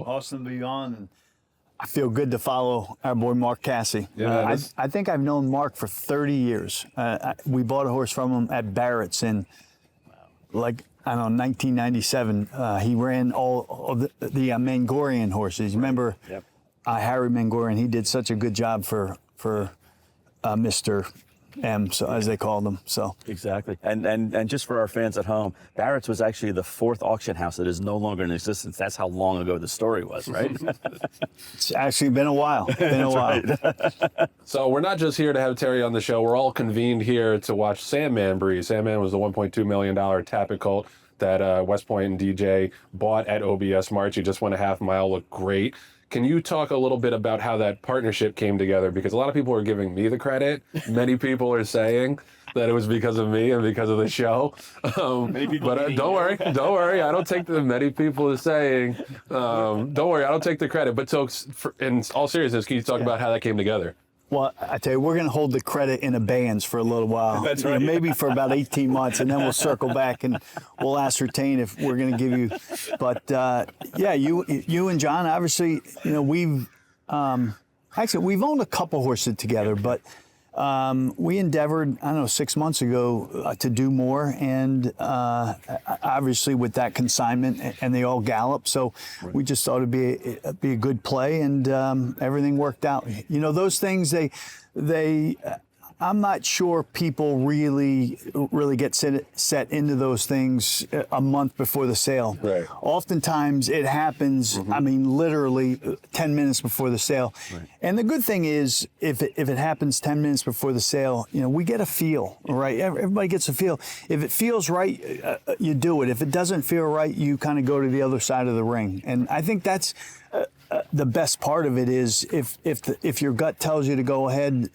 cool. Awesome to be on. And I feel good to follow our boy Mark Casse. Yeah, I think I've known Mark for 30 years. We bought a horse from him at Barrett's in, like, I don't know, 1997. He ran all of the Mangorian horses. Remember Harry Mangorian? He did such a good job for Mr. M, so as they called him. So exactly, and just for our fans at home, Barrett's was actually the 4th auction house that is no longer in existence. That's how long ago the story was, right? It's actually been a while. So we're not just here to have Terry on the show. We're all convened here to watch Sandman breeze. Sandman was the $1.2 million Tappet colt that West Point and DJ bought at OBS March. He just went a half mile, looked great. Can you talk a little bit about how that partnership came together? Because a lot of people are giving me the credit. Many people are saying that it was because of me and because of the show. But don't worry. I don't take the many people are saying. Don't worry, I don't take the credit. But so, in all seriousness, can you talk about how that came together? Well, I tell you, we're going to hold the credit in abeyance for a little while. That's right. Maybe for about 18 months, and then we'll circle back and we'll ascertain if we're going to give you. But yeah, you and John, obviously, we've owned a couple horses together, but we endeavored, 6 months ago to do more, and obviously with that consignment, and they all gallop, so we just thought it'd be a good play, and everything worked out. Those things, I'm not sure people really get set into those things a month before the sale. Right. Oftentimes it happens, literally 10 minutes before the sale. Right. And the good thing is, if it happens 10 minutes before the sale, we get a feel, right? Everybody gets a feel. If it feels right, you do it. If it doesn't feel right, you kind of go to the other side of the ring. And I think that's the best part of it is if your gut tells you to go ahead,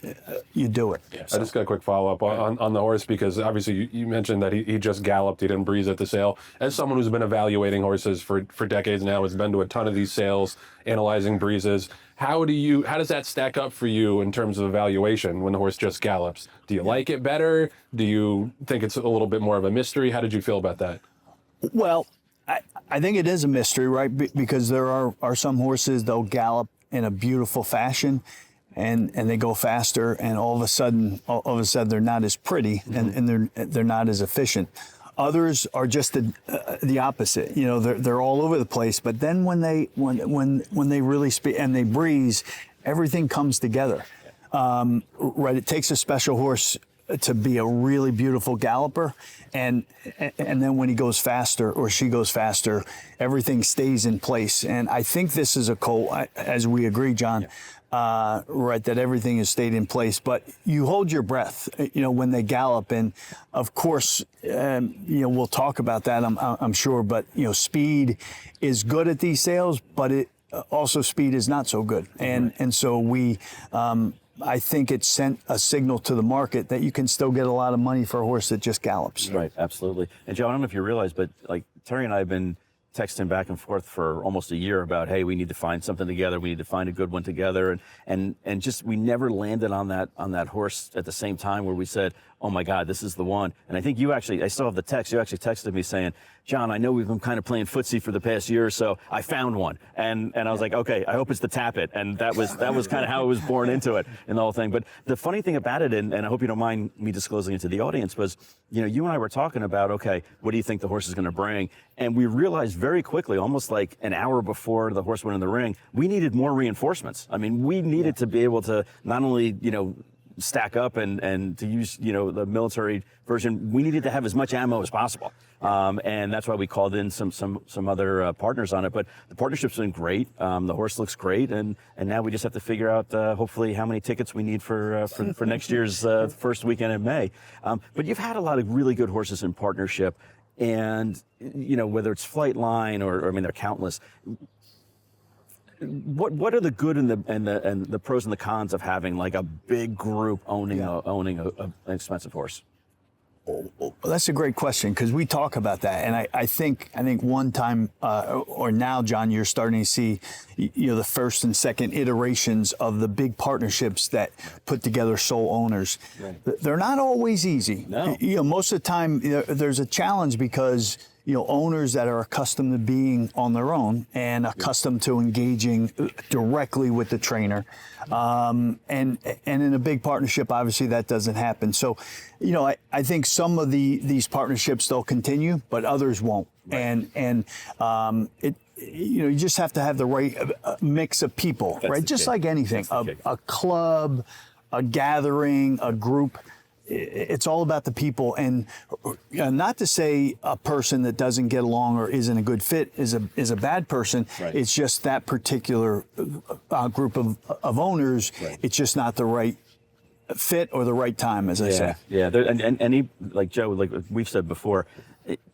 you do it. Yeah, so. I just got a quick follow-up on the horse, because obviously you mentioned that he just galloped, he didn't breeze at the sale. As someone who's been evaluating horses for decades now, has been to a ton of these sales, analyzing breezes, how does that stack up for you in terms of evaluation when the horse just gallops? Do you like it better? Do you think it's a little bit more of a mystery? How did you feel about that? Well, I think it is a mystery, right? Because there are some horses, they'll gallop in a beautiful fashion, and they go faster, and all of a sudden they're not as pretty, and they're not as efficient. Others are just the opposite. They're all over the place. But then when they really speed and they breeze, everything comes together. Right? It takes a special horse to be a really beautiful galloper, and then when he goes faster or she goes faster, everything stays in place. And I think this is a colt, as we agree, John, right, that everything has stayed in place. But you hold your breath, when they gallop, and of course, we'll talk about that, I'm sure. But speed is good at these sales, but it also speed is not so good, and so we. I think it sent a signal to the market that you can still get a lot of money for a horse that just gallops. Right, absolutely. And Joe, I don't know if you realize, but like Terry and I have been texting back and forth for almost a year about, hey, we need to find something together. We need to find a good one together. And just, we never landed on that horse at the same time where we said, oh my God, this is the one. And I think I still have the text. You actually texted me saying, John, I know we've been kind of playing footsie for the past year or so. I found one. And I was like, okay, I hope it's the Tappet. And that was kind of how it was born into it and the whole thing. But the funny thing about it, and I hope you don't mind me disclosing it to the audience, was, you and I were talking about, okay, what do you think the horse is going to bring? And we realized very quickly, almost like an hour before the horse went in the ring, we needed more reinforcements. I mean, we needed to be able to not only, stack up and to use, the military version, we needed to have as much ammo as possible. And that's why we called in some other partners on it. But the partnership's been great. The horse looks great. And now we just have to figure out, hopefully, how many tickets we need for next year's first weekend in May. But you've had a lot of really good horses in partnership. And, whether it's Flightline or they're countless. What are the good and the pros and the cons of having like a big group owning an expensive horse? Well, that's a great question, because we talk about that, and I think one time or now, John, you're starting to see the first and second iterations of the big partnerships that put together sole owners. Right. They're not always easy. No. Most of the time there's a challenge, because owners that are accustomed to being on their own and accustomed to engaging directly with the trainer. And in a big partnership, obviously that doesn't happen. So, I think some of these partnerships they'll continue, but others won't. Right. You just have to have the right mix of people, right? Just like anything, a club, a gathering, a group. It's all about the people, and not to say a person that doesn't get along or isn't a good fit is a bad person. Right. It's just that particular group of owners. Right. It's just not the right fit or the right time, as I say. Yeah, and any, like Joe, like we've said before,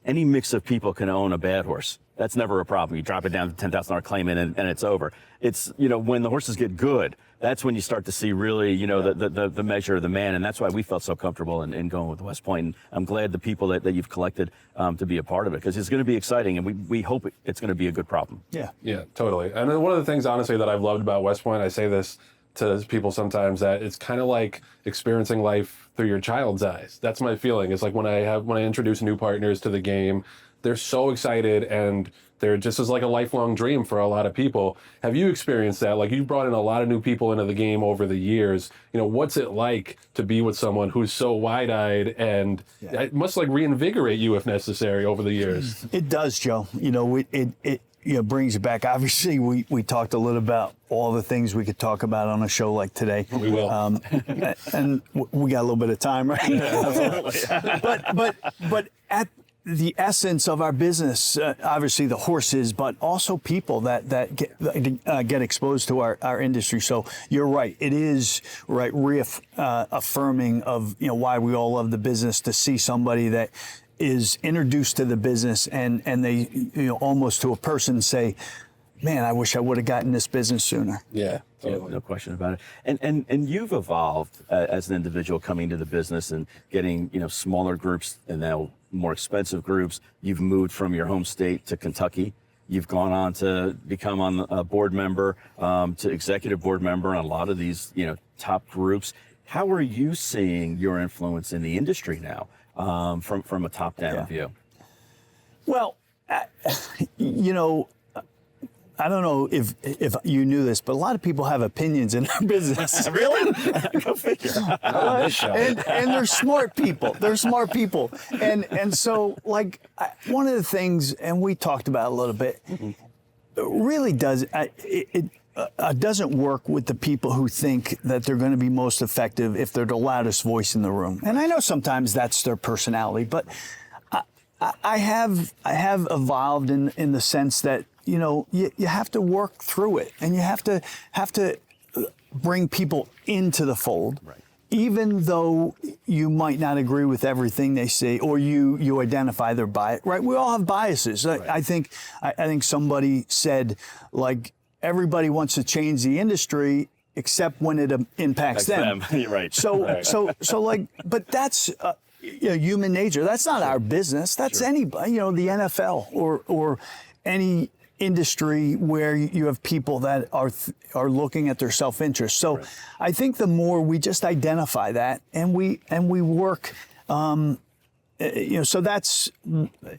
any mix of people can own a bad horse. That's never a problem. You drop it down to $10,000 claim and it's over. It's, when the horses get good, that's when you start to see really, the measure of the man. And that's why we felt so comfortable in going with West Point. And I'm glad the people that you've collected to be a part of it, because it's going to be exciting, and we hope it's going to be a good problem. Yeah. Yeah, totally. And then one of the things, honestly, that I've loved about West Point, I say this to people sometimes, that it's kind of like experiencing life through your child's eyes. That's my feeling. It's like when I introduce new partners to the game, they're so excited, and they're just as like a lifelong dream for a lot of people. Have you experienced that? Like, you've brought in a lot of new people into the game over the years. What's it like to be with someone who's so wide-eyed, and it must like reinvigorate you if necessary over the years? It does, Joe. It brings it back. Obviously, we talked a little about all the things we could talk about on a show like today. We will. And we got a little bit of time, right? but at the essence of our business, obviously the horses, but also people that get exposed to our industry. So you're right. It is right affirming of why we all love the business, to see somebody that is introduced to the business and they almost to a person say, man, I wish I would have gotten this business sooner. Yeah, totally. No question about it. And you've evolved as an individual coming to the business and getting smaller groups and now more expensive groups. You've moved from your home state to Kentucky. You've gone on to become a board member, to executive board member on a lot of these top groups. How are you seeing your influence in the industry now? From a top-down view? Well, I don't know if you knew this, but a lot of people have opinions in our business. Really? Go figure. And they're smart people. And so, like, one of the things, and we talked about a little bit, it really does, it doesn't work with the people who think that they're going to be most effective if they're the loudest voice in the room. And I know sometimes that's their personality, but I have evolved in the sense that you have to work through it, and you have to bring people into the fold. Right. Even though you might not agree with everything they say, or you identify their bias, right? We all have biases. Right. I think somebody said, like, everybody wants to change the industry except when it impacts them. Right. So like, but that's human nature. That's not our business. That's anybody, the NFL or any industry where you have people that are looking at their self-interest. So I think the more we just identify that and we work, so that's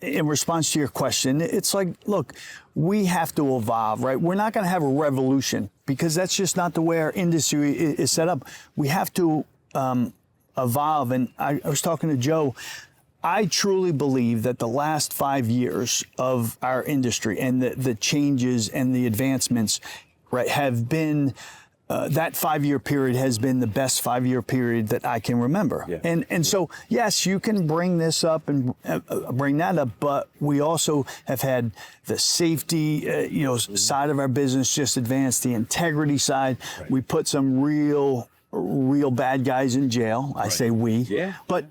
in response to your question. It's like, look, we have to evolve, right? We're not going to have a revolution because that's just not the way our industry is set up. We have to evolve. And I was talking to Joe. I truly believe that the last 5 years of our industry and the changes and the advancements, right, have been that 5-year period has been the best 5-year period that I can remember. Yeah. And so, yes, you can bring this up and bring that up, but we also have had the safety, side of our business just advanced, the integrity side. Right. We put some real bad guys in jail. Right. I say we. Yeah. But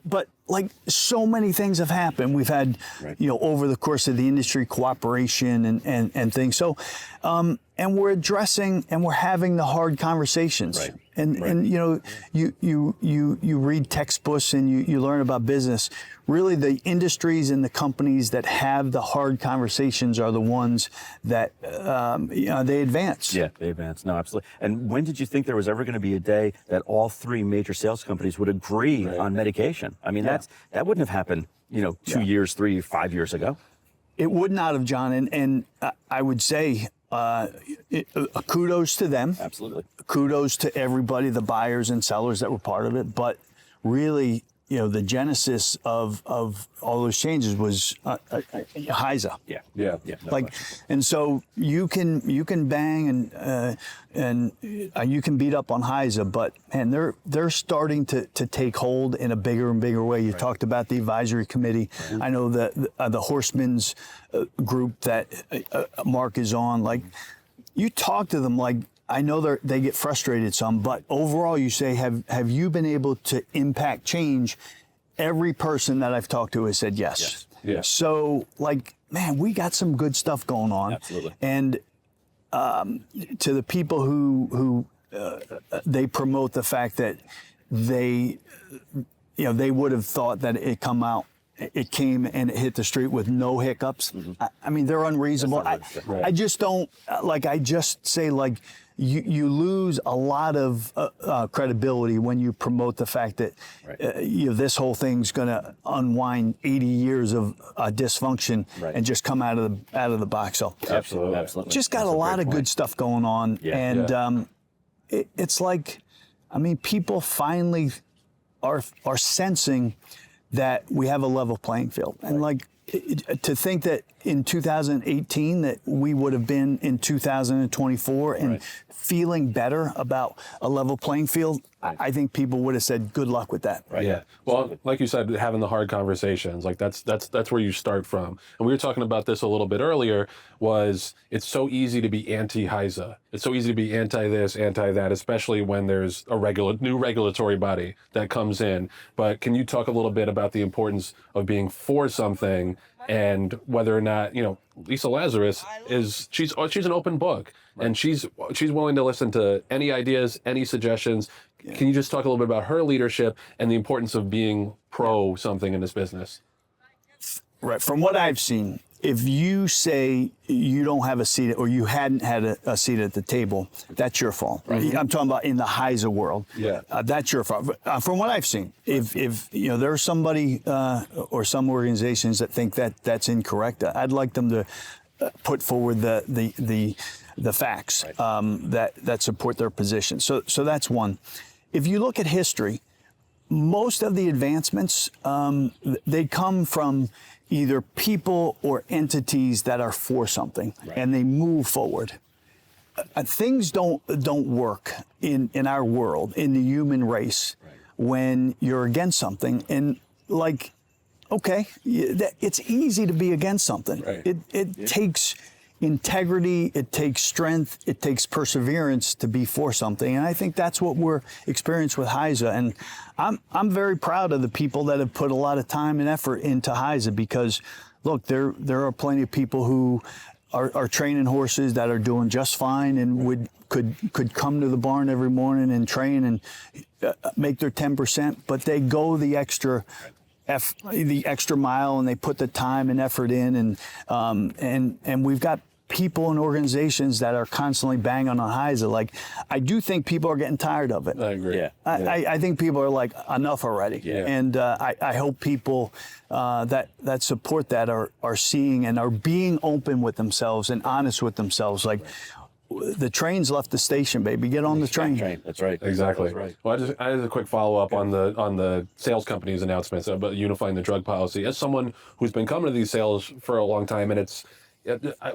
like, so many things have happened. We've had, over the course of the industry, cooperation and things. So, and we're addressing and we're having the hard conversations. Right. And you read textbooks and you learn about business. Really, the industries and the companies that have the hard conversations are the ones that they advance. Yeah, they advance. No, absolutely. And when did you think there was ever going to be a day that all three major sales companies would agree on medication? I mean, that wouldn't have happened, 2 years, 3, 5 years ago. It would not have, John, and I would say kudos to them. Absolutely. Kudos to everybody, the buyers and sellers that were part of it. But really, the genesis of all those changes was HISA. Yeah. Yeah. Yeah. No Like, question. and so you can bang and you can beat up on HISA, but man, they're starting to take hold in a bigger and bigger way. You talked about the advisory committee. I know that the Horsemen's group that Mark is on. Like, you talk to them, like, I know they get frustrated some, but overall, you say, have you been able to impact change? Every person that I've talked to has said yes. Yes. Yeah. So, like, man, we got some good stuff going on. Absolutely. And to the people who they promote the fact that they would have thought that it came and it hit the street with no hiccups. I mean, they're unreasonable. I just don't, I just say, like, you lose a lot of credibility when you promote the fact that this whole thing's going to unwind 80 years of dysfunction and just come out of the box. So Absolutely. just got a lot of good stuff going on, and it's like, I mean, people finally are sensing that we have a level playing field, and like, to think that in 2018 that we would have been in 2024 and feeling better about a level playing field, I think people would have said good luck with that. Right. Yeah. Well, like you said, having the hard conversations, like that's where you start from. And we were talking about this a little bit earlier, was it's so easy to be anti-HISA. It's so easy to be anti this, anti that, especially when there's a new regulatory body that comes in. But can you talk a little bit about the importance of being for something, and whether or not, Lisa Lazarus she's an open book, and she's willing to listen to any ideas, any suggestions. Can you just talk a little bit about her leadership and the importance of being pro something in this business? Right. From what I've seen, if you say you don't have a seat or you hadn't had a seat at the table, that's your fault. Right. I'm talking about in the HISA world. Yeah. That's your fault. From what I've seen, if there's somebody or some organizations that think that that's incorrect, I'd like them to put forward the facts that support their position. So that's one. If you look at history, most of the advancements, they come from either people or entities that are for something, and they move forward. Things don't work in our world, in the human race, when you're against something. And like, okay, it's easy to be against something. Right. It takes integrity, it takes strength, it takes perseverance to be for something, and I think that's what we're experiencing with HISA. And I'm very proud of the people that have put a lot of time and effort into HISA, because look, there are plenty of people who are training horses that are doing just fine and could come to the barn every morning and train and make their 10%, but they go the extra mile and they put the time and effort in, and we've got people and organizations that are constantly banging on HISA. Like, I do think people are getting tired of it. I agree. Yeah. I think people are like, enough already. Yeah. And I hope people that support that are seeing and are being open with themselves and honest with themselves. Like, the train's left the station, baby. Get on the train. That's right. Exactly. That's right. Well, I had a quick follow-up on the sales company's announcements about unifying the drug policy. As someone who's been coming to these sales for a long time, and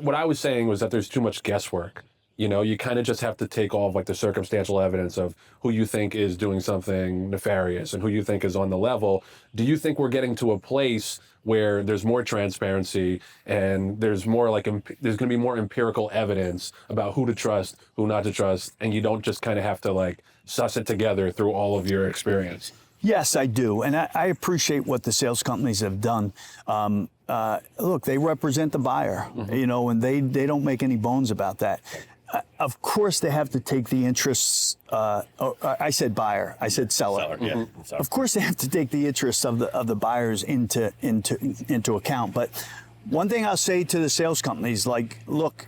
what I was saying was that there's too much guesswork. You kind of just have to take all of like the circumstantial evidence of who you think is doing something nefarious and who you think is on the level. Do you think we're getting to a place where there's more transparency and there's more there's going to be more empirical evidence about who to trust, who not to trust, and you don't just kind of have to like suss it together through all of your experience? Yes, I do. And I appreciate what the sales companies have done. Look, they represent the buyer, and they don't make any bones about that. Of course, they have to take the interests. I said buyer. I said seller. Yeah. Of course, they have to take the interests of the buyers into account. But one thing I'll say to the sales companies, like, look,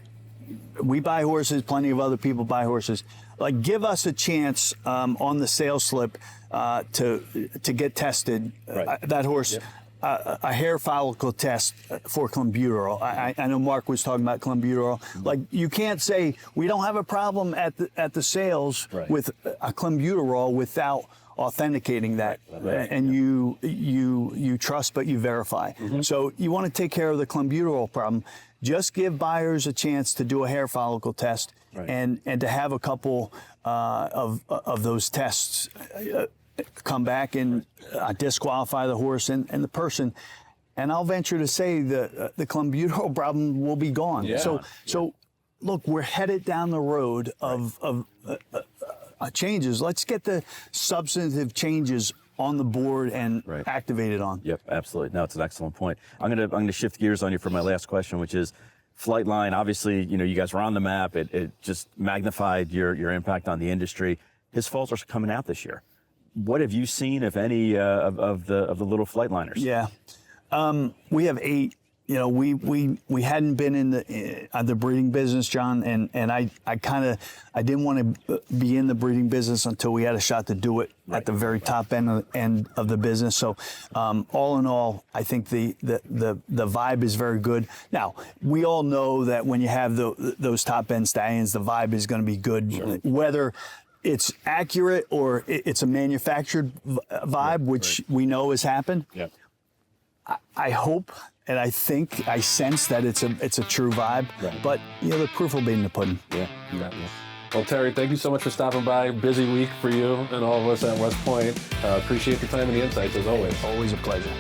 we buy horses. Plenty of other people buy horses. Like, give us a chance on the sales slip to get tested. Right. That horse. Yep. a hair follicle test for clenbuterol. I know Mark was talking about clenbuterol. Like, you can't say we don't have a problem at the sales with a clenbuterol without authenticating that, and you trust but you verify. So you want to take care of the clenbuterol problem. Just give buyers a chance to do a hair follicle test, and to have a couple of those tests come back and disqualify the horse and the person. And I'll venture to say the clenbuterol problem will be gone. So look, we're headed down the road of changes. Let's get the substantive changes on the board and activated on. Yep, absolutely. No, it's an excellent point. I'm gonna shift gears on you for my last question, which is Flightline. Obviously, you guys were on the map. It just magnified your impact on the industry. His foals are coming out this year. What have you seen, if any, of the little Flightliners? Yeah, we have 8. We hadn't been in the breeding business, John, and I didn't want to be in the breeding business until we had a shot to do it at the very top end of the business. So, all in all, I think the vibe is very good. Now, we all know that when you have those top end stallions, the vibe is going to be good, whether it's accurate or it's a manufactured vibe, which we know has happened. I hope and I think I sense that it's a true vibe. But the proof will be in the pudding. Yeah. Well, Terry, thank you so much for stopping by. Busy week for you and all of us at West Point. Appreciate the time and the insights as always. Always a pleasure.